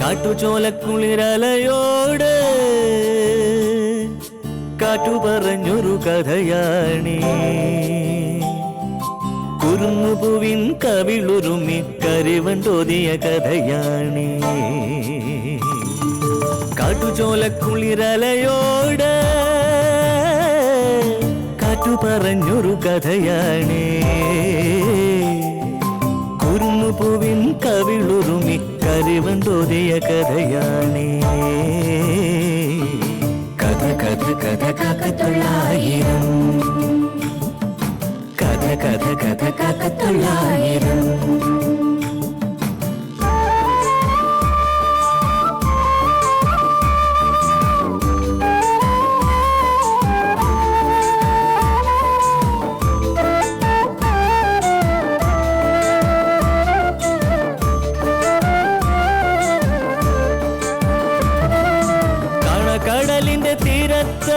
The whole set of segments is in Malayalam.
കാട്ടുചോലക്കുളിരലയോട് കാറ്റു പറഞ്ഞൊരു കഥയാണീ. കുരുന്നുപൂവിൻ കവിളുരുമി കരിവൻ തോതിയ കഥയാണീ. കാട്ടുചോലക്കുളിരലയോട് കാറ്റു പറഞ്ഞൊരു കഥയാണീ. കുരുന്നുപൂവിൻ കവിളുരുമി കരിവൻ തോതിയ കഥയാണീ. കഥ കഥ കഥ കാക്കത്തൊള്ളായിരം, കഥ കഥ കഥ കാക്കത്തൊള്ളായിരം. കടലിന്റെ തീരത്ത്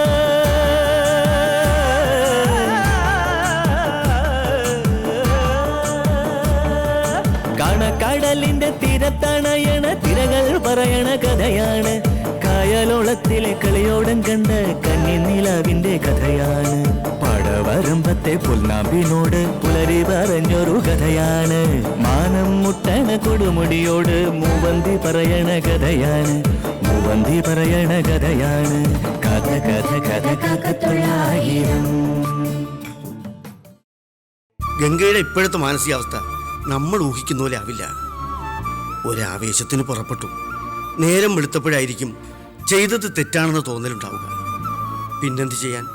കടലിന്റെ തീരത്തണയണ തിരകൾ പറയണ കഥയാണ്. കായലോളത്തിലെ കളിയോടം കണ്ട കന്നിനിലാവിന്റെ കഥയാണ്. പടവരമ്പത്തെ പുൽനാമ്പിനോട് പുലരി പറഞ്ഞൊരു കഥയാണ്. മാനം മുട്ടണ കൊടുമുടിയോട് മൂവന്തി പറയണ കഥയാണ്. മൂവന്തി പറയണ കഥയാണ്. കഥ കഥ കഥ കാക്കത്തൊള്ളായിരം. ഗംഗയുടെ ഇപ്പോഴത്തെ മാനസികാവസ്ഥ നമ്മൾ ഊഹിക്കുന്ന പോലെ ആവില്ല. ഒരാവേശത്തിന് പുറപ്പെട്ടു. നേരം വെളുത്തപ്പോഴായിരിക്കും ചെയ്തത് തെറ്റാണെന്ന് തോന്നലുണ്ടാവുക. പിന്നെന്ത് ചെയ്യാൻ?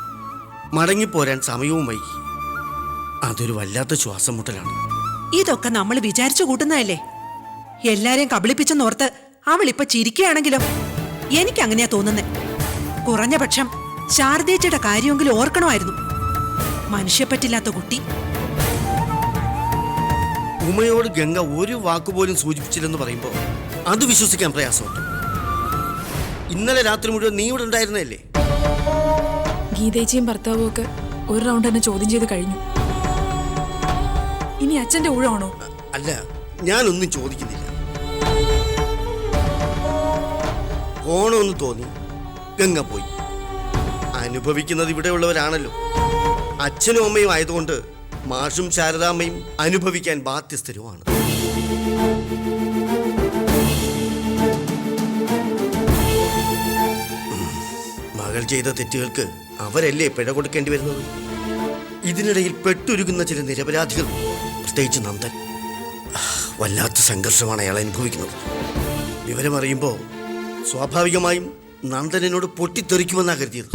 മടങ്ങിപ്പോരാൻ സമയവും വൈകി. അതൊരു വല്ലാത്ത ശ്വാസം മുട്ടലാണ്. ഇതൊക്കെ നമ്മൾ വിചാരിച്ചു കൂട്ടുന്നതല്ലേ? എല്ലാരെയും കബളിപ്പിച്ചെന്നോർത്ത് അവളിപ്പൊ ചിരിക്കുകയാണെങ്കിലോ? എനിക്കങ്ങനെയാ തോന്നുന്നേ. കുറഞ്ഞ പക്ഷം ശാരദേച്ചിയുടെ കാര്യമെങ്കിലും ഓർക്കണമായിരുന്നു. മനുഷ്യപ്പറ്റില്ലാത്ത കുട്ടി. ഉമയോട് ഗംഗ ഒരു വാക്കുപോലും സൂചിപ്പിച്ചില്ലെന്ന് പറയുമ്പോൾ അത് വിശ്വസിക്കാൻ പ്രയാസമുണ്ട്. ഇന്നലെ രാത്രി മുഴുവൻ നീ ഇവിടെ ഉണ്ടായിരുന്നല്ലേ? ഗീതേച്ചിയും ഭർത്താവും ഒക്കെ ഒരു റൗണ്ട് തന്നെ ചോദ്യം ചെയ്ത് കഴിഞ്ഞു. ഇനി അച്ഛന്റെ ഊഴാണോ? അല്ല, ഞാനൊന്നും ചോദിക്കുന്നില്ല. പോണമെന്ന് തോന്നി ഗംഗ പോയി. അനുഭവിക്കുന്നത് ഇവിടെയുള്ളവരാണല്ലോ. അച്ഛനും അമ്മയും ആയതുകൊണ്ട് മാഷും ശാരദാമ്മയും അനുഭവിക്കാൻ ബാധ്യസ്ഥരുമാണ്. മകൾ ചെയ്ത തെറ്റുകൾക്ക് അവരല്ലേ പിഴ കൊടുക്കേണ്ടി വരുന്നത്? ഇതിനിടയിൽ പെട്ടുരുകുന്ന ചില നിരപരാധികൾ, പ്രത്യേകിച്ച് നന്ദൻ. വല്ലാത്ത സംഘർഷമാണ് അയാൾ അനുഭവിക്കുന്നത്. വിവരമറിയുമ്പോൾ സ്വാഭാവികമായും നന്ദനോട് പൊട്ടിത്തെറിക്കുമെന്നാണ് കരുതിയത്.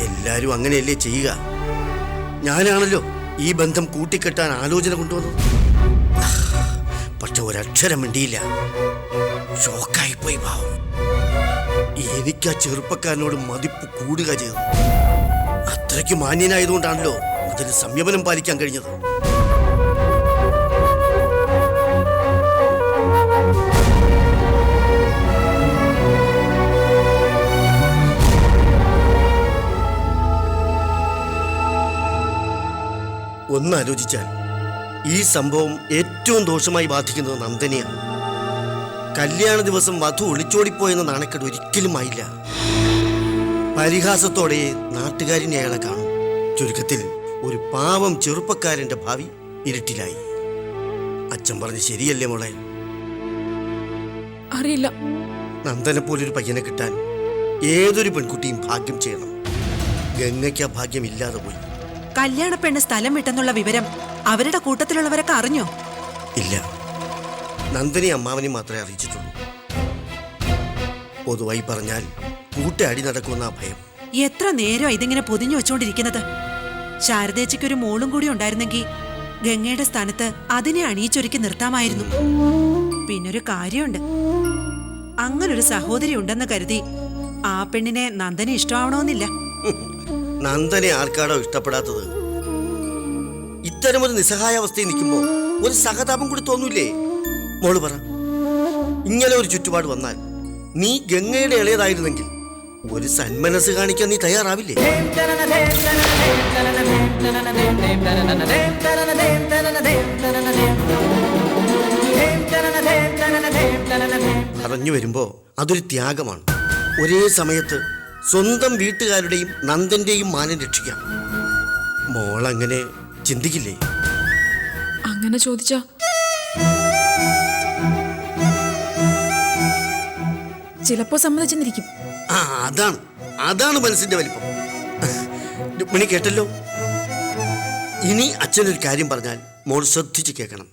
എല്ലാവരും അങ്ങനെയല്ലേ ചെയ്യുക? ഞാനാണല്ലോ ഈ ബന്ധം കൂട്ടിക്കെട്ടാൻ ആലോചന കൊണ്ടുവന്നത്. പക്ഷെ ഒരക്ഷരം മിണ്ടിയില്ല. ഷോക്കായിപ്പോയി ഭാവം. എനിക്ക് ആ ചെറുപ്പക്കാരനോട് മതിപ്പ് കൂടുക ചെയ്തു. അത്രയ്ക്ക് മാന്യനായതുകൊണ്ടാണല്ലോ മുതൽ സംയമനം പാലിക്കാൻ കഴിഞ്ഞത്. ഒന്നാലോചിച്ചാൽ ഈ സംഭവം ഏറ്റവും ദോഷമായി ബാധിക്കുന്നത് നന്ദനെയാണ്. കല്യാണ ദിവസം വധു ഒളിച്ചോടിപ്പോയെന്ന നാണക്കേട് ഒരിക്കലും ആയില്ല. പരിഹാസത്തോടെ നാട്ടുകാരിനെ അയാളെ കാണും. ചുരുക്കത്തിൽ ഒരു പാവം ചെറുപ്പക്കാരന്റെ ഭാവി ഇരുട്ടിലായി. അച്ഛൻ പറഞ്ഞ് ശരിയല്ലേ മോളെ? അറിയില്ല. നന്ദനെ പോലൊരു പയ്യനെ കിട്ടാൻ ഏതൊരു പെൺകുട്ടിയും ഭാഗ്യം ചെയ്യണം. ഗംഗയ്ക്ക് ആ ഭാഗ്യം ഇല്ലാതെ പോയി. കല്യാണ പെണ്ണ് സ്ഥലം വിട്ടെന്നുള്ള വിവരം അവരുടെ കൂട്ടത്തിലുള്ളവരൊക്കെ അറിഞ്ഞോ? ഇല്ല, നന്ദനെ അമ്മാവനെ മാത്രമേ അറിയിച്ചിട്ടുള്ളൂ. പൊതുവായി പറഞ്ഞാൽ കൂട്ടടി നടക്കുന്ന ഭയം. എത്ര നേരം ഇതിങ്ങനെ പൊതിഞ്ഞു വെച്ചോണ്ടിരിക്കുന്നത്? ശാരദേച്ചിക്കൊരു മോളും കൂടി ഉണ്ടായിരുന്നെങ്കിൽ ഗംഗയുടെ സ്ഥാനത്ത് അതിനെ അണിയിച്ചൊരുക്കി നിർത്താമായിരുന്നു. പിന്നൊരു കാര്യമുണ്ട്. അങ്ങനൊരു സഹോദരി ഉണ്ടെന്ന് കരുതി ആ പെണ്ണിനെ നന്ദനെ ഇഷ്ടമാവണമെന്നില്ല. നന്ദനെ ആർക്കാടോ ഇഷ്ടപ്പെടാത്തത്? ഇത്തരമൊരു നിസ്സഹായാവസ്ഥയിൽ നിൽക്കുമ്പോൾ ഒരു സഹതാപം കൂടി തോന്നൂലേ? മോള് പറ, ഇങ്ങനെ ഒരു ചുറ്റുപാട് വന്നാൽ നീ ഗംഗയുടെ ഇളയതായിരുന്നെങ്കിൽ ഒരു സന്മനസ് കാണിക്കാൻ നീ തയ്യാറാവില്ലേ? പറഞ്ഞു വരുമ്പോ അതൊരു ത്യാഗമാണ്. ഒരേ സമയത്ത് സ്വന്തം വീട്ടുകാരുടെയും നന്ദന്റെയും മാനം രക്ഷിക്കാം. മോളങ്ങനെ ചിന്തിക്കില്ലേ? അങ്ങനെ ചോദിച്ചാ ചിലപ്പോ സമ്മതിച്ചെന്നിരിക്കും. ആ അതാണ് മനസ്സിന്റെ വലിപ്പം. രുക്മിണി കേട്ടല്ലോ. ഇനി അച്ഛനൊരു കാര്യം പറഞ്ഞാൽ മോൾ ശ്രദ്ധിച്ച് കേൾക്കണം.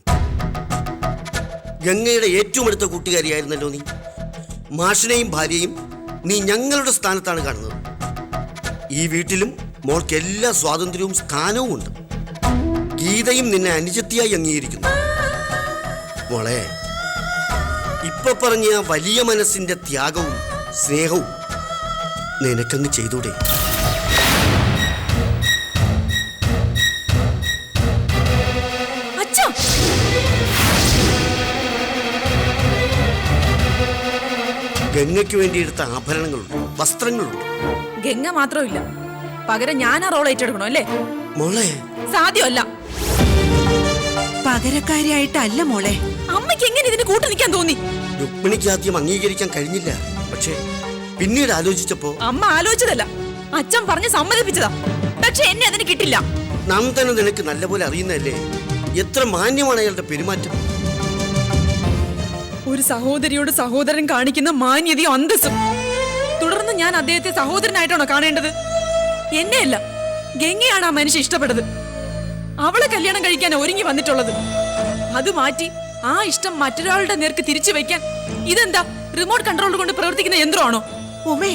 ഗംഗയുടെ ഏറ്റവും അടുത്ത കൂട്ടുകാരിയായിരുന്നല്ലോ നീ. മാഷിനെയും ഭാര്യയും നീ ഞങ്ങളുടെ സ്ഥാനത്താണ് കാണുന്നത്. ഈ വീട്ടിലും മോൾക്ക് എല്ലാ സ്വാതന്ത്ര്യവും സ്ഥാനവും ഉണ്ട്. ഗീതയും നിന്നെ അനുജത്തിയായി അംഗീകരിക്കുന്നു. മോളെ, ഇപ്പൊ പറഞ്ഞ വലിയ മനസ്സിന്റെ ത്യാഗവും സ്നേഹവും നിനക്കങ്ങ് ചെയ്തൂടെ? അച്ഛാ, ഗംഗയ്ക്ക് വേണ്ടി എടുത്ത ആഭരണങ്ങളുണ്ട്, വസ്ത്രങ്ങളുണ്ട്. ഗംഗ മാത്രമില്ല, പകരം ഞാൻ ആ റോൾ ഏറ്റെടുക്കണോ അല്ലേ? മോളെ, സാധ്യമല്ല. പകരക്കാരിയായിട്ടല്ല മോളെ. അമ്മയ്ക്ക് എങ്ങനെ ഇതിന് കൂട്ടു നിൽക്കാൻ തോന്നി? രുക്മിണിക്ക് ആദ്യം അംഗീകരിക്കാൻ കഴിഞ്ഞില്ല. പക്ഷേ പിന്നീട് ആലോചിച്ചപ്പോ അമ്മ ആലോചിച്ചതല്ല, അച്ഛൻ പറഞ്ഞ് സമ്മതിപ്പിച്ചതാ. പക്ഷെ എന്നെ അതിന് കിട്ടില്ല. നന്ദനെ നിനക്ക് നല്ലപോലെ അറിയുന്നതല്ലേ? എത്ര മാന്യമാണ് അയാളുടെ പെരുമാറ്റം. ഒരു സഹോദരിയോട് സഹോദരൻ കാണിക്കുന്ന മാന്യതയും അന്തസ്സും. തുടർന്ന് ഞാൻ അദ്ദേഹത്തെ സഹോദരനായിട്ടാണോ കാണേണ്ടത്? എന്നെയല്ല, ഗംഗയാണ് ആ മനുഷ്യ ഇഷ്ടപ്പെട്ടത്. അവളെ കല്യാണം കഴിക്കാൻ ഒരുങ്ങി വന്നിട്ടുള്ളത്. അത് മാറ്റി ആ ഇഷ്ടം മറ്റൊരാളുടെ നേർക്ക് തിരിച്ചു വെക്കാൻ ഇതെന്താ റിമോട്ട് കൺട്രോൾ കൊണ്ട് പ്രവർത്തിക്കുന്ന യന്ത്രമാണോ? ഉമേ,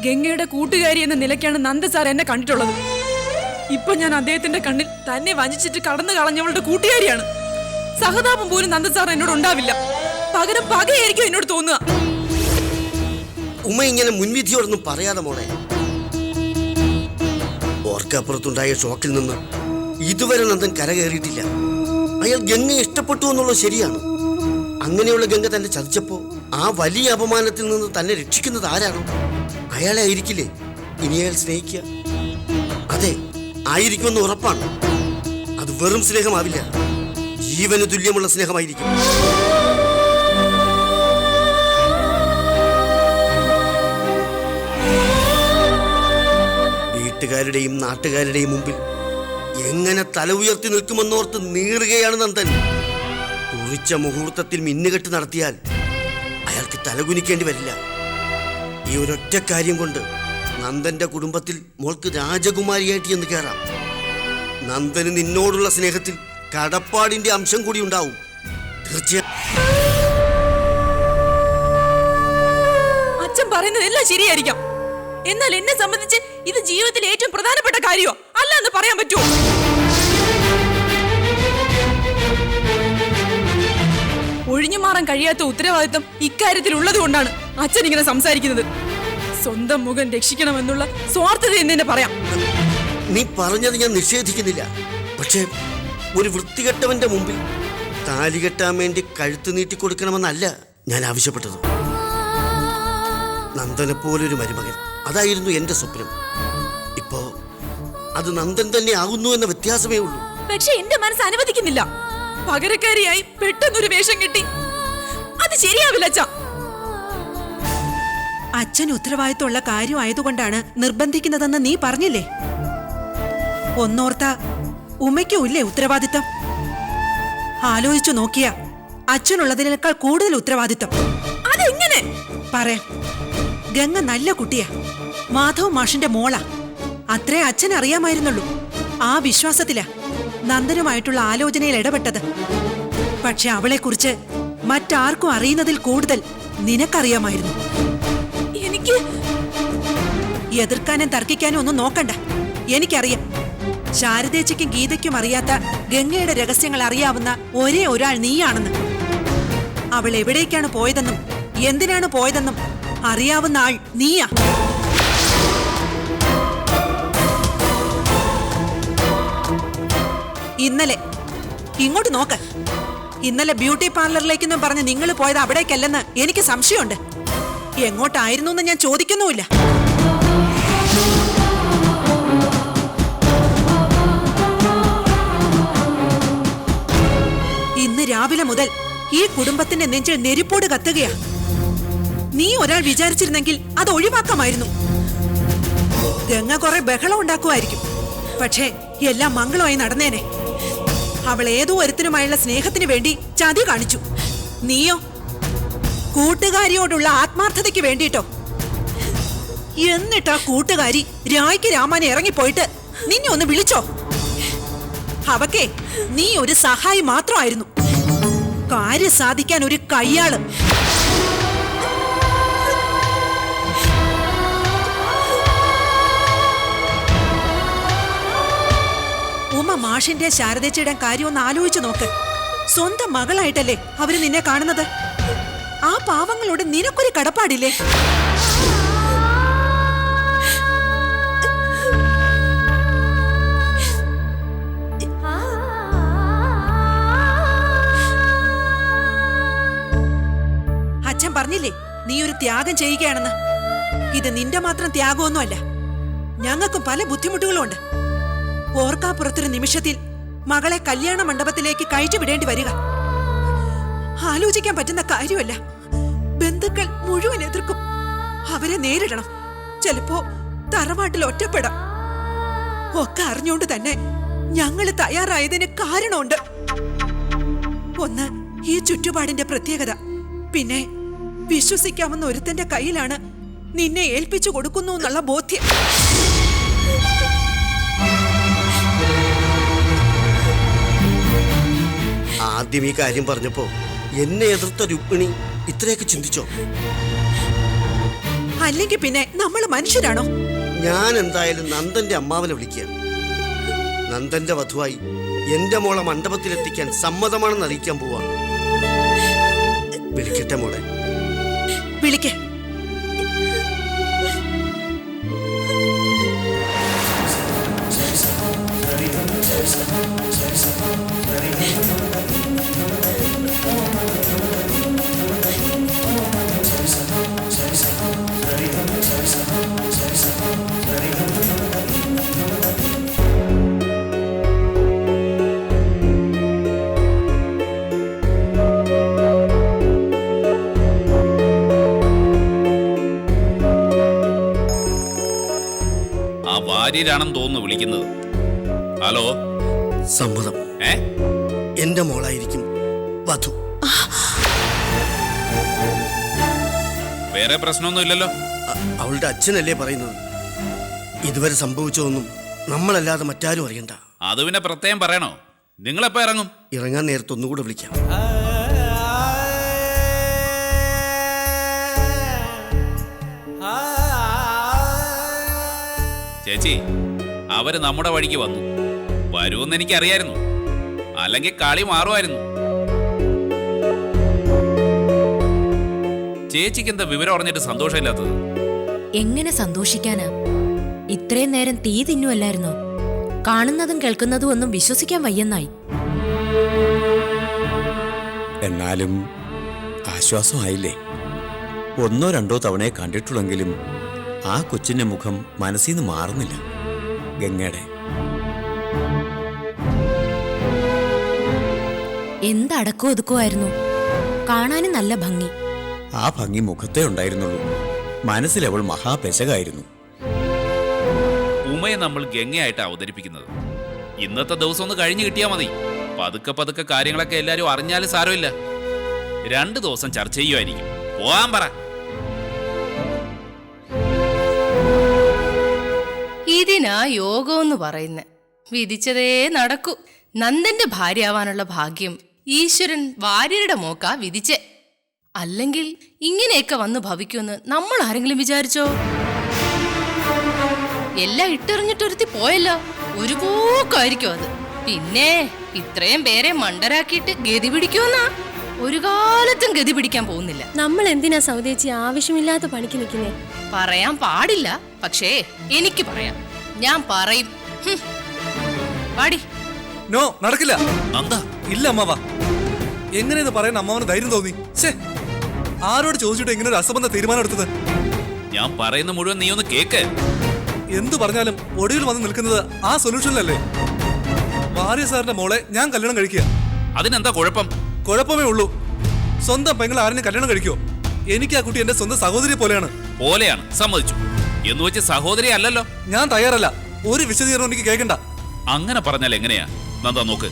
ഗംഗയുടെ കൂട്ടുകാരി എന്ന നിലയ്ക്കാണ് നന്ദ സാർ എന്നെ കണ്ടിട്ടുള്ളത്. ഇപ്പൊ ഞാൻ അദ്ദേഹത്തിന്റെ കണ്ണിൽ തന്നെ വഞ്ചിച്ചിട്ട് കടന്നു കളഞ്ഞവളുടെ കൂട്ടുകാരിയാണ്. സഹതാപം പോലും നന്ദ സാർ എന്നോട് ഉണ്ടാവില്ല. പകരം പകയായിരിക്കും എന്നോട് തോന്നുക. ഉമ്മ ഇങ്ങനെ മുൻവിധിയോടൊന്നും പറയാതെ മോളെ. ഓർക്കപ്പുറത്തുണ്ടായ ഷോക്കിൽ നിന്ന് ഇതുവരെ നന്ദൻ കരകയറിയിട്ടില്ല. അയാൾ ഗംഗയെ ഇഷ്ടപ്പെട്ടു എന്നുള്ളത് ശരിയാണ്. അങ്ങനെയുള്ള ഗംഗ തന്നെ ചതിച്ചപ്പോ ആ വലിയ അപമാനത്തിൽ നിന്ന് തന്നെ രക്ഷിക്കുന്നത് ആരാണോ അയാളെ ആയിരിക്കില്ലേ ഇനി അയാൾ സ്നേഹിക്കുക? അതെ, ആയിരിക്കുമെന്ന് ഉറപ്പാണ്. അത് വെറും സ്നേഹമാവില്ല, ജീവന് തുല്യമുള്ള സ്നേഹമായിരിക്കും. വീട്ടുകാരുടെയും നാട്ടുകാരുടെയും മുമ്പിൽ എങ്ങനെ തല ഉയർത്തി നിൽക്കുമെന്നോർത്ത് നീറുകയാണ് നന്ദൻ. കുറിച്ച മുഹൂർത്തത്തിൽ മിന്നുകെട്ട് നടത്തിയാൽ അയാൾക്ക് തലകുനിക്കേണ്ടി വരില്ല. ഈ ഒരൊറ്റ കാര്യം കൊണ്ട് നന്ദന്റെ കുടുംബത്തിൽ മോൾക്ക് രാജകുമാരിയായിട്ട് ചെന്ന് കയറാം. നന്ദന് നിന്നോടുള്ള സ്നേഹത്തിൽ കടപ്പാടിന്റെ അംശം കൂടി ഉണ്ടാവും. തീർച്ചയായും അച്ഛൻ പറയുന്നത് എല്ലാം ശരിയായിരിക്കാം. എന്നാൽ എന്നെ സംബന്ധിച്ച് ഇത് ജീവിതത്തിൽ ഏറ്റവും പ്രധാനപ്പെട്ട കാര്യമോ അല്ല എന്ന് പറയാൻ പറ്റുമോ? ഒഴിഞ്ഞു മാറാൻ കഴിയാത്ത ഉത്തരവാദിത്തം ഇക്കാര്യത്തിൽ ഉള്ളത് കൊണ്ടാണ് അച്ഛൻ ഇങ്ങനെ സംസാരിക്കുന്നത്. സ്വന്തം മുഖം രക്ഷിക്കണമെന്നുള്ള സ്വാർത്ഥത എന്ന് തന്നെ പറയാം. നീ പറഞ്ഞത് ഞാൻ നിഷേധിക്കുന്നില്ല. പക്ഷേ ഒരു വൃത്തികെട്ടവന്റെ മുമ്പിൽ താലി കെട്ടാൻ വേണ്ടി കഴുത്ത് നീട്ടിക്കൊടുക്കണമെന്നല്ല ഞാൻ ആവശ്യപ്പെട്ടത്. നന്ദനെ പോലൊരു മരുമകൻ, അതായിരുന്നു എന്റെ സ്വപ്നം. ഇപ്പോ അത് നന്ദൻ തന്നെ ആകുന്നു എന്ന വ്യത്യാസമേ ഉള്ളൂ. പക്ഷെ എന്റെ മനസ്സ് അനുവദിക്കുന്നില്ല. പകരക്കാരിയായി പെട്ടെന്നൊരു വേഷം കിട്ടി, അത് ശരിയാവില്ല അച്ഛാ. അച്ഛൻ ഉത്തരവാദിത്തമുള്ള കാര്യമായതുകൊണ്ടാണ് നിർബന്ധിക്കുന്നതെന്ന് നീ പറഞ്ഞില്ലേ? ഒന്നോർത്ത ഉമ്മയ്ക്കുമില്ലേ ഉത്തരവാദിത്തം? ആലോചിച്ചു നോക്കിയ അച്ഛനുള്ളതിനേക്കാൾ കൂടുതൽ ഉത്തരവാദിത്തം. അതെങ്ങനെ പറയാം. ഗംഗ നല്ല കുട്ടിയാ, മാധവ് മാഷിന്റെ മോളാ. അത്രേ അച്ഛൻ അറിയാമായിരുന്നുള്ളൂ. ആ വിശ്വാസത്തിലാ നന്ദനുമായിട്ടുള്ള ആലോചനയിൽ ഇടപെട്ടത്. പക്ഷെ അവളെക്കുറിച്ച് മറ്റാർക്കും അറിയുന്നതിൽ കൂടുതൽ നിനക്കറിയാമായിരുന്നു. എനിക്ക് എതിർക്കാനും തർക്കിക്കാനും ഒന്നും നോക്കണ്ട. എനിക്കറിയാം, ശാരദേച്ചിക്കും ഗീതയ്ക്കും അറിയാത്ത ഗംഗയുടെ രഹസ്യങ്ങൾ അറിയാവുന്ന ഒരേ ഒരാൾ നീയാണെന്ന്. അവൾ എവിടേക്കാണ് പോയതെന്നും എന്തിനാണ് പോയതെന്നും അറിയാവുന്ന ആൾ നീയാ. ഇന്നലെ ഇങ്ങോട്ട് നോക്ക്. ഇന്നലെ ബ്യൂട്ടി പാർലറിലേക്കെന്നും പറഞ്ഞ് നിങ്ങൾ പോയത് അവിടേക്കല്ലെന്ന് എനിക്ക് സംശയമുണ്ട്. എങ്ങോട്ടായിരുന്നു എന്ന് ഞാൻ ചോദിക്കുന്നുമില്ല. ഇന്ന് രാവിലെ മുതൽ ഈ കുടുംബത്തിന്റെ നെഞ്ചിൽ നെരിപ്പോട് കത്തുകയാ. നീ ഒരാൾ വിചാരിച്ചിരുന്നെങ്കിൽ അത് ഒഴിവാക്കാമായിരുന്നു. ഗംഗ കുറെ ബഹളം ഉണ്ടാക്കുമായിരിക്കും, പക്ഷേ എല്ലാം മംഗളമായി നടന്നേനെ. അവൾ ഏതോ ഒരുത്തിനുമായുള്ള സ്നേഹത്തിന് വേണ്ടി ചതി കാണിച്ചു. നീയോ കൂട്ടുകാരിയോടുള്ള ആത്മാർത്ഥതയ്ക്ക് വേണ്ടിട്ടോ. എന്നിട്ടാ കൂട്ടുകാരി രായ്ക്ക് രാമാനെ ഇറങ്ങിപ്പോയിട്ട് നിന്നെ ഒന്ന് വിളിച്ചോ? അവക്കേ നീ ഒരു സഹായി മാത്രമായിരുന്നു, കാര്യം സാധിക്കാൻ ഒരു കയ്യാള്. ഉമ്മ മാഷിന്റെ ശാരദച്ചയുടെ കാര്യം ഒന്ന് ആലോചിച്ചു നോക്ക്. സ്വന്തം മകളായിട്ടല്ലേ അവര് നിന്നെ കാണുന്നത്. ആ പാവങ്ങളോട് നിനക്കൊരു കടപ്പാടില്ലേ? അച്ഛൻ പറഞ്ഞില്ലേ നീ ഒരു ത്യാഗം ചെയ്യുകയാണെന്ന്. ഇത് നിന്റെ മാത്രം ത്യാഗമൊന്നുമല്ല, ഞങ്ങൾക്കും പല ബുദ്ധിമുട്ടുകളും ഉണ്ട്. ഓർക്കാപ്പുറത്തൊരു നിമിഷത്തിൽ മകളെ കല്യാണ മണ്ഡപത്തിലേക്ക് കയറ്റിവിടേണ്ടി വരിക ആലോചിക്കാൻ പറ്റുന്ന കാര്യമല്ല. ബന്ധുക്കൾ മുഴുവൻ എതിർക്കും, അവരെ നേരിടണം. ചിലപ്പോ തറവാട്ടിൽ ഒറ്റപ്പെടാം. ഒക്കെ അറിഞ്ഞുകൊണ്ട് തന്നെ ഞങ്ങള് തയ്യാറായതിന് കാരണമുണ്ട്. ഒന്ന് ഈ ചുറ്റുപാടിന്റെ പ്രത്യേകത, പിന്നെ വിശ്വസിക്കാവുന്ന ഒരുത്തന്റെ കയ്യിലാണ് നിന്നെ ഏൽപ്പിച്ചു കൊടുക്കുന്നു എന്നുള്ള ബോധ്യം. ആദ്യം ഈ കാര്യം പറഞ്ഞപ്പോ എന്നെ എതിർത്ത രുക്മിണി ഇത്രയൊക്കെ ചിന്തിച്ചോ? അല്ലെങ്കിൽ പിന്നെ നമ്മൾ മനുഷ്യരാണോ? ഞാൻ എന്തായാലും നന്ദന്റെ അമ്മാവനെ വിളിക്കുക. നന്ദന്റെ വധുവായി എന്റെ മോളെ മണ്ഡപത്തിലെത്തിക്കാൻ സമ്മതമാണെന്ന് അറിയിക്കാൻ പോവാ. വിളിക്കട്ടെ മോളെ? വിളിക്കേ. ഭാര്യരാണെന്ന് തോന്നുന്നു വിളിക്കുന്നത്. ഹലോ. സമ്മതം. എന്റെ മോളായിരിക്കും വധു. വേറെ പ്രശ്നമൊന്നും ഇല്ലല്ലോ? അവളുടെ അച്ഛനല്ലേ പറയുന്നത്. ഇതുവരെ സംഭവിച്ചതൊന്നും നമ്മളല്ലാതെ മറ്റാരും അറിയണ്ട. അത് പിന്നെ പ്രത്യേകം പറയണോ? നിങ്ങളെപ്പോ ഇറങ്ങും? ഇറങ്ങാൻ നേരത്തെ ഒന്നുകൂടെ വിളിക്കാം. ചേച്ചി, അവര് നമ്മുടെ വഴിക്ക് വന്നു. വരുമെന്ന് എനിക്കറിയായിരുന്നു, അല്ലെങ്കിൽ കളി മാറുമായിരുന്നു. ചേച്ചിക്ക് എന്താ വിവരം അറിഞ്ഞിട്ട് സന്തോഷമില്ലാത്തത്? എങ്ങനെ സന്തോഷിക്കാനാ? ഇത്രയും നേരം തീ തിന്നുവല്ലായിരുന്നോ? കാണുന്നതും കേൾക്കുന്നതും ഒന്നും വിശ്വസിക്കാൻ വയ്യെന്നായി. എന്നാലും ആശ്വാസമായില്ലേ? ഒന്നോ രണ്ടോ തവണയെ കണ്ടിട്ടുള്ളെങ്കിലും ആ കൊച്ചിന്റെ മുഖം മനസ്സിൽ നിന്ന് മാറുന്നില്ല. ഗംഗയുടെ എന്തടക്കോ ഒതുക്കുമായിരുന്നു. കാണാനും നല്ല ഭംഗി. ആ ഭംഗി മുഖത്തേ ഉണ്ടായിരുന്നുള്ളൂ, മനസ്സിലവൾ മഹാപെശകായിരുന്നു. ഉമയെ നമ്മൾ ഗംഗയായിട്ട് അവതരിപ്പിക്കുന്നത്. ഇന്നത്തെ ദിവസം ഒന്ന് കഴിഞ്ഞു കിട്ടിയാൽ മതി. പതുക്കെ പതുക്കെ കാര്യങ്ങളൊക്കെ എല്ലാരും അറിഞ്ഞാലും സാരമില്ല. 2 ദിവസം ചർച്ച ചെയ്യുമായിരിക്കും. പോകാൻ പറ. ഇതിനാ യോഗമെന്ന് പറയുന്നത്. വിധിച്ചതേ നടക്കൂ. നന്ദന്റെ ഭാര്യയാവാനുള്ള ഭാഗ്യം ഈശ്വരൻ വാര്യരുടെ മോക്കാ വിധിച്ചേ. അല്ലെങ്കിൽ ഇങ്ങനെയൊക്കെ വന്ന് ഭവിക്കുമെന്ന് നമ്മൾ ആരെങ്കിലും വിചാരിച്ചോ? എല്ലാം ഇട്ടെറിഞ്ഞിട്ടൊരുത്തി പോയല്ലോ. ഒരു പോക്കായിരിക്കും അത്. പിന്നെ ഇത്രയും പേരെ മണ്ടരാക്കിയിട്ട് ഗതി പിടിക്കുമെന്നാ? ഒരു കാലത്തും ഗതി പിടിക്കാൻ പോകുന്നില്ല. നമ്മൾ എന്തിനാ സൗദേച്ചി ആവശ്യമില്ലാത്ത പണിക്ക് നിൽക്കുന്നേ? പറയാൻ പാടില്ല, പക്ഷേ എനിക്ക് പറയാം. ഞാൻ പറയും. പാടി. നോ, നടക്കില്ല. നന്ദ. ഇല്ല അമ്മാവ. എങ്ങനെ ഇത് പറയാൻ അമ്മാവന് ധൈര്യം തോന്നി? ആരോട് ചോദിച്ചിട്ട് ഇങ്ങനെ ഒരു അസംബന്ധ തീരുമാനം എടുത്തത്? ഞാൻ പറയുന്ന മുഴുവൻ നീ ഒന്ന് കേക്ക്. എന്തു പറഞ്ഞാലും ഒടുവിൽ വന്ന് നിൽക്കുന്നത് ആ സൊല്യൂഷനിലല്ലേ? ഭാര്യ സാറിന്റെ മോളെ ഞാൻ കല്യാണം കഴിക്കുക. അതിനെന്താ കുഴപ്പം? കുഴപ്പമേ ഉള്ളൂ. സ്വന്തം പെങ്ങൾ ആരെങ്കിലും കല്യാണം കഴിക്കോ? എനിക്ക് ആ കുട്ടി എന്റെ സ്വന്തം സഹോദരി പോലെയാണ്. പോലെയാണ്, സമ്മതിച്ചു. എന്ന് വെച്ച് സഹോദരി അല്ലല്ലോ. ഞാൻ തയ്യാറല്ല. ഒരു വിശദീകരണം എനിക്ക് കേൾക്കണ്ട. അങ്ങനെ പറഞ്ഞാൽ എങ്ങനെയാ നന്ദ? നോക്ക്,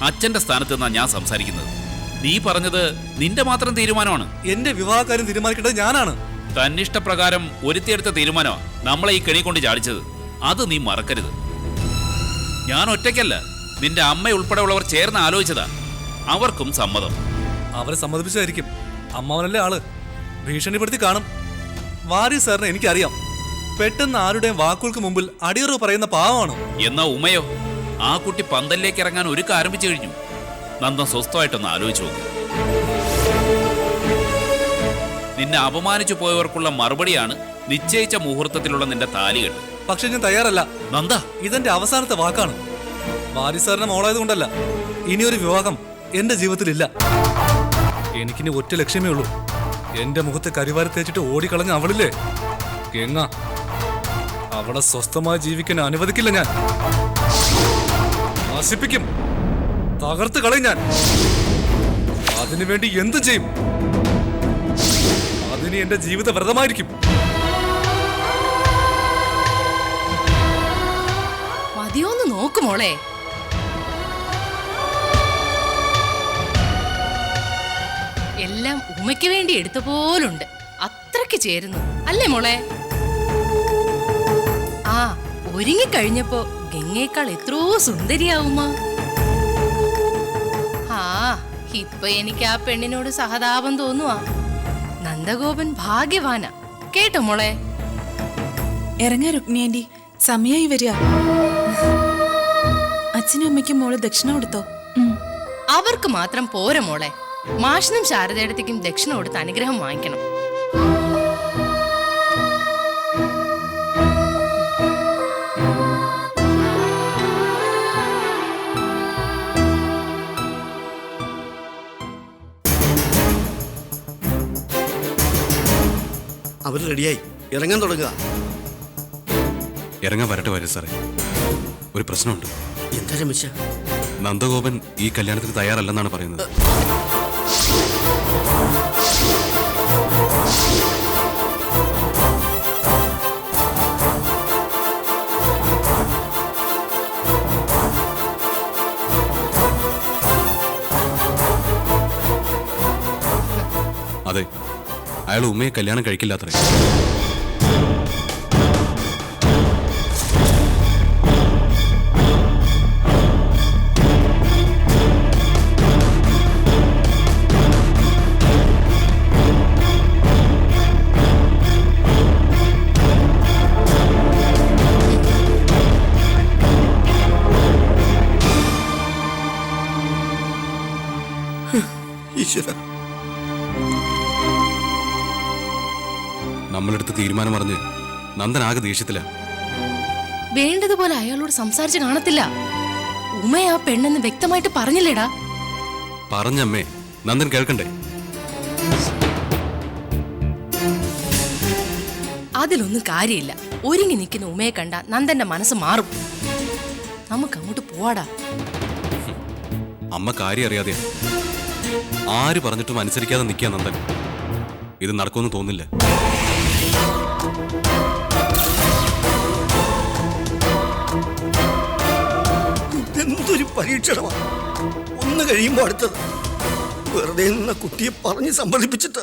അച്ഛന്റെ സ്ഥാനത്ത് നിന്നാ ഞാൻ സംസാരിക്കുന്നത്. നീ പറഞ്ഞത് നിന്റെ മാത്രം തീരുമാനമാണ്. എന്റെ വിവാഹകാര്യം തീരുമാനിക്കേണ്ടത് ഞാനാണ്. തന്നിഷ്ടപ്രകാരം ഒരുത്തിയെടുത്ത തീരുമാനമാ നമ്മളെ ഈ കെണി കൊണ്ട് ചാടിച്ചത്. അത് നീ മറക്കരുത്. ഞാൻ ഒറ്റയ്ക്കല്ല, നിന്റെ അമ്മ ഉൾപ്പെടെ ഉള്ളവർ ചേർന്ന് ആലോചിച്ചതാ. അവർക്കും സമ്മതം. അവരെ സമ്മതിപ്പിച്ചായിരിക്കും. അമ്മാവനല്ലേ ആള്. ഭീഷണിപ്പെടുത്തി കാണും. വാരി സാറിനെ എനിക്കറിയാം. പെട്ടെന്ന് ആരുടെയും വാക്കുകൾക്ക് മുമ്പിൽ അടിയറവ് പറയുന്ന പാവമാണ്. എന്നാ ഉമയോ? ആ കുട്ടി പന്തലിലേക്ക് ഇറങ്ങാൻ ഒരുക്കം ആരംഭിച്ചു കഴിഞ്ഞു. നന്ദൻ സ്വസ്ഥമായിട്ടൊന്ന് ആലോചിച്ചു നോക്ക്. നിന്നെ അപമാനിച്ചു പോയവർക്കുള്ള മറുപടിയാണ് നിശ്ചയിച്ച മുഹൂർത്തത്തിലുള്ള നിന്റെ താലികെട്ട്. പക്ഷെ ഞാൻ തയ്യാറല്ല. നന്ദ, ഇതെന്റെ അവസാനത്തെ വാക്കാണ്. വാരി സാറിനെ മോളായത് കൊണ്ടല്ല. ഇനിയൊരു വിവാഹം എന്റെ ജീവിതത്തിലില്ല. എനിക്കിനി ഒറ്റ ലക്ഷ്യമേ ഉള്ളൂ. എന്റെ മുഖത്ത് കരിവാരി തേച്ചിട്ട് ഓടിക്കളഞ്ഞ അവളില്ലേ ഗംഗ, അവളെ സ്വസ്ഥമായി ജീവിക്കാൻ അനുവദിക്കില്ല ഞാൻ. നശിപ്പിക്കും, തകർത്ത് കളയും ഞാൻ. അതിനുവേണ്ടി എന്തും ചെയ്യും. അതിന് എന്റെ ജീവിത വ്രതമായിരിക്കും. മതിയോന്ന് നോക്കുമോളെ. എല്ലാം ഉമ്മയ്ക്ക് വേണ്ടി എടുത്ത പോലുണ്ട്. അത്രയ്ക്ക് ചേരുന്നു അല്ലേ മോളെ? ആ, ഒരുങ്ങിക്കഴിഞ്ഞപ്പോ ഗംഗയേക്കാൾ എത്രയോ സുന്ദരിയാവുമ്മ. ആ, ഇപ്പൊ എനിക്ക് ആ പെണ്ണിനോട് സഹതാപം തോന്നുവാ. നന്ദഗോപൻ ഭാഗ്യവാന. കേട്ടോ മോളെ? ഇറങ്ങാ രുക്മിണി ആന്റി, സമയായി വരിക. അച്ഛനും അമ്മയ്ക്കും മോള് ദക്ഷിണ കൊടുത്തോ? അവർക്ക് മാത്രം പോര മോളെ. മാഷിനും ശാരദയിടത്തേക്കും ദക്ഷിണ കൊടുത്ത് അനുഗ്രഹം വാങ്ങിക്കണം. അവര് റെഡിയായി ഇറങ്ങാൻ തുടങ്ങുക. ഇറങ്ങാൻ വരട്ടെ വരും സാറേ. ഒരു പ്രശ്നമുണ്ട്. എന്താ രമേശ? നന്ദഗോപൻ ഈ കല്യാണത്തിന് തയ്യാറല്ലെന്നാണ് പറയുന്നത്. അതെ, അയാൾ ഉമ്മയെ കല്യാണം കഴിക്കില്ലാത്രേ. ഈശ്വര, നമ്മളെടുത്ത തീരുമാനം അറിഞ്ഞ് നന്ദൻ ആകെ ദേഷ്യത്തില. വേണ്ടതുപോലെ അയാളോട് സംസാരിച്ച് കാണത്തില്ല. ഉമ ആ പെണ്ണെന്ന് വ്യക്തമായിട്ട് പറഞ്ഞില്ലേടാ? പറഞ്ഞമ്മേ, നന്ദൻ കേൾക്കണ്ടേ? അതിലൊന്നും കാര്യമില്ല. ഒരുങ്ങി നിൽക്കുന്ന ഉമയെ കണ്ട നന്ദന്റെ മനസ്സ് മാറും. നമുക്ക് അങ്ങോട്ട് പോവാടാ. അമ്മ കാര്യം അറിയാതെയാ. ആര് പറഞ്ഞിട്ടും അനുസരിക്കാതെ നിൽക്കുക നന്ദൻ. ഇത് നടക്കുമെന്ന് തോന്നില്ല. എന്തൊരു പരീക്ഷണമാണ്. ഒന്ന് കഴിയുമ്പോ അടുത്തത്. വെറുതെ നിന്ന കുട്ടിയെ പറഞ്ഞ് സമ്മതിപ്പിച്ചിട്ട്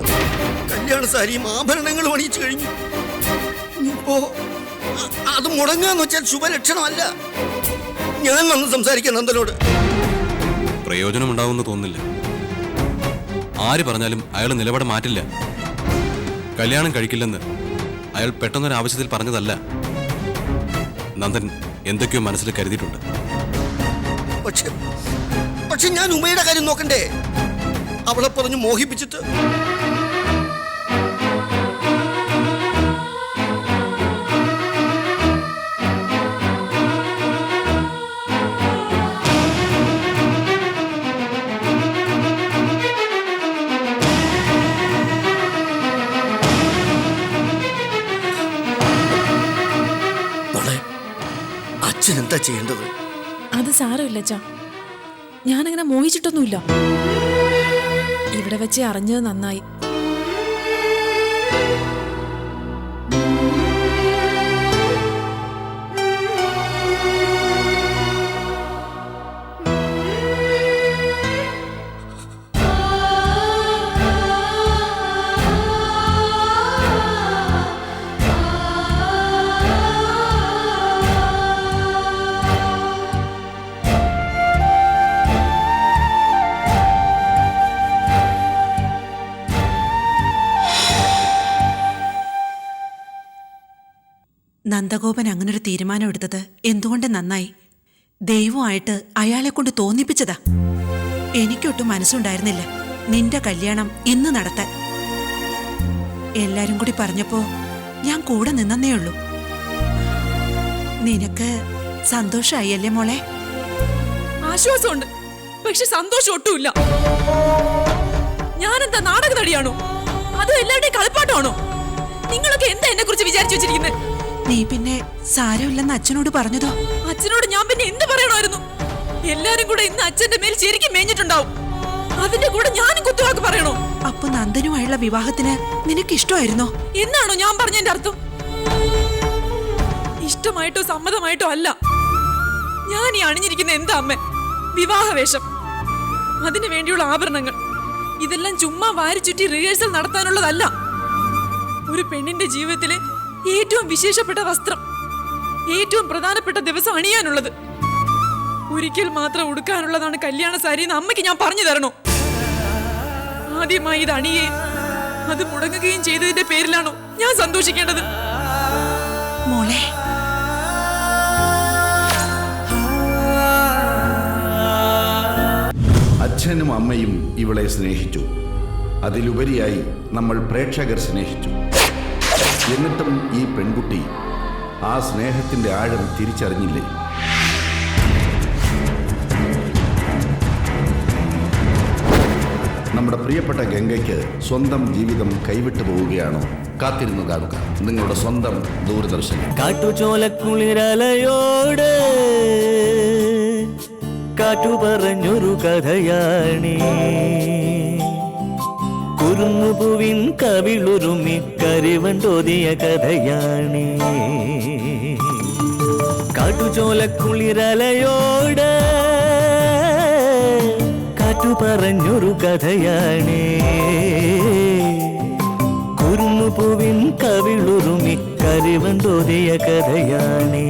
കല്യാണ സാരിയും ആഭരണങ്ങളും അണിയിച്ചു കഴിഞ്ഞു. ഇപ്പോ അത് മുടങ്ങാന്ന് വെച്ചാൽ ശുഭലക്ഷണമല്ല. ഞാൻ വന്ന് സംസാരിക്കാൻ നന്ദനോട്. പ്രയോജനമുണ്ടാവുമെന്ന് തോന്നുന്നില്ല. ആര് പറഞ്ഞാലും അയാൾ നിലപാട് മാറ്റില്ല. കല്യാണം കഴിക്കില്ലെന്ന് അയാൾ പെട്ടെന്നൊരു ആവശ്യത്തിൽ പറഞ്ഞതല്ല. നന്ദൻ എന്തൊക്കെയോ മനസ്സിൽ കരുതിയിട്ടുണ്ട്. പക്ഷെ ഞാൻ ഉമയുടെ കാര്യം നോക്കണ്ടേ? അവളെ പറഞ്ഞു മോഹിപ്പിച്ചിട്ട് അത് സാരമില്ല അച്ഛാ. ഞാനങ്ങനെ മോഹിച്ചിട്ടൊന്നുമില്ല. ഇവിടെ വെച്ച് അറിഞ്ഞത് നന്നായി. നന്ദഗോപൻ അങ്ങനൊരു തീരുമാനം എടുത്തത് എന്തുകൊണ്ട് നന്നായി. ദൈവമായിട്ട് അയാളെ കൊണ്ട് തോന്നിപ്പിച്ചതാ. എനിക്കൊട്ടും മനസ്സുണ്ടായിരുന്നില്ല നിന്റെ കല്യാണം ഇന്ന് നടത്താൻ. എല്ലാരും കൂടി പറഞ്ഞപ്പോ ഞാൻ കൂടെ നിന്നേ ഉള്ളൂ. നിനക്ക് സന്തോഷായി അല്ലേ മോളെ? ആശ്വാസമുണ്ട്, പക്ഷെ സന്തോഷം ഒട്ടുമില്ല. ഞാനെന്താ നാടക നടിയാണോ? അതോ എല്ലാവരുടെയും കളിപ്പാട്ടമാണോ? നിങ്ങളൊക്കെ എന്താ എന്നെ കുറിച്ച് വിചാരിച്ചു വെച്ചിരിക്കുന്നത്? നീ പിന്നെ സാരമില്ലെന്ന് അച്ഛനോട് പറഞ്ഞതോ? അച്ഛനോട് ഞാൻ പിന്നെ എന്ത് പറയണമായിരുന്നു? എല്ലാരും കൂടെ ഇന്ന് അച്ഛന്റെ മേൽ ശരിക്കും മേഞ്ഞിട്ടുണ്ടാവും. അതിന്റെ കൂടെ ഞാനും കുത്തുവാക്ക് പറയണോ? അപ്പൊ നന്ദനുമായുള്ള വിവാഹത്തിന് നിനക്ക് ഇഷ്ടമായിരുന്നോ എന്നാണോ ഞാൻ പറഞ്ഞതിന്റെ അർത്ഥം? ഇഷ്ടമായിട്ടോ സമ്മതമായിട്ടോ അല്ല. ഞാൻ ഈ അണിഞ്ഞിരിക്കുന്ന എന്താ അമ്മ? വിവാഹവേഷം, അതിനു വേണ്ടിയുള്ള ആഭരണങ്ങൾ, ഇതെല്ലാം ചുമ്മാ വാരി ചുറ്റി റിഹേഴ്സൽ നടത്താനുള്ളതല്ല. ഒരു പെണ്ണിന്റെ ജീവിതത്തിലെ ഏറ്റവും വിശേഷപ്പെട്ട വസ്ത്രം, ഏറ്റവും പ്രധാനപ്പെട്ട ദിവസം അണിയാനുള്ളത്. ഒരിക്കൽ മാത്രം ഉടുക്കാനുള്ളതാണ് കല്യാണ സാരി എന്ന് അമ്മയ്ക്ക് ഞാൻ പറഞ്ഞു തരണോ? ആദ്യമായി ഇത് അണിയുകയും അത് മുടങ്ങുകയും ചെയ്തതിന്റെ പേരിലാണോ ഞാൻ സന്തോഷിക്കേണ്ടത്? മോളെ, അച്ഛനും അമ്മയും ഇവളെ സ്നേഹിച്ചു. അതിലുപരിയായി നമ്മൾ പ്രേക്ഷകർ സ്നേഹിച്ചു. എന്നിട്ടും ഈ പെൺകുട്ടി ആ സ്നേഹത്തിന്റെ ആഴം തിരിച്ചറിഞ്ഞില്ലേ? നമ്മുടെ പ്രിയപ്പെട്ട ഗംഗയ്ക്ക് സ്വന്തം ജീവിതം കൈവിട്ടു പോവുകയാണോ? കാത്തിരുന്നു കാണുക നിങ്ങളുടെ സ്വന്തം ദൂരദർശൻ. കാട്ടുചോലക്കുളിരലയോട് കാറ്റു പറഞ്ഞൊരു കഥയാണേ, കുരുന്നുപൂവിൻ കവിളുരുമി കരിവണ്ടോതിയ കഥയാണേ. കാട്ടുചോലക്കുളിരലയോട് കാറ്റു പറഞ്ഞൊരു കഥയാണേ, കുരുന്നുപൂവിൻ കവിളുരുമി കരിവണ്ടോതിയ കഥയാണേ.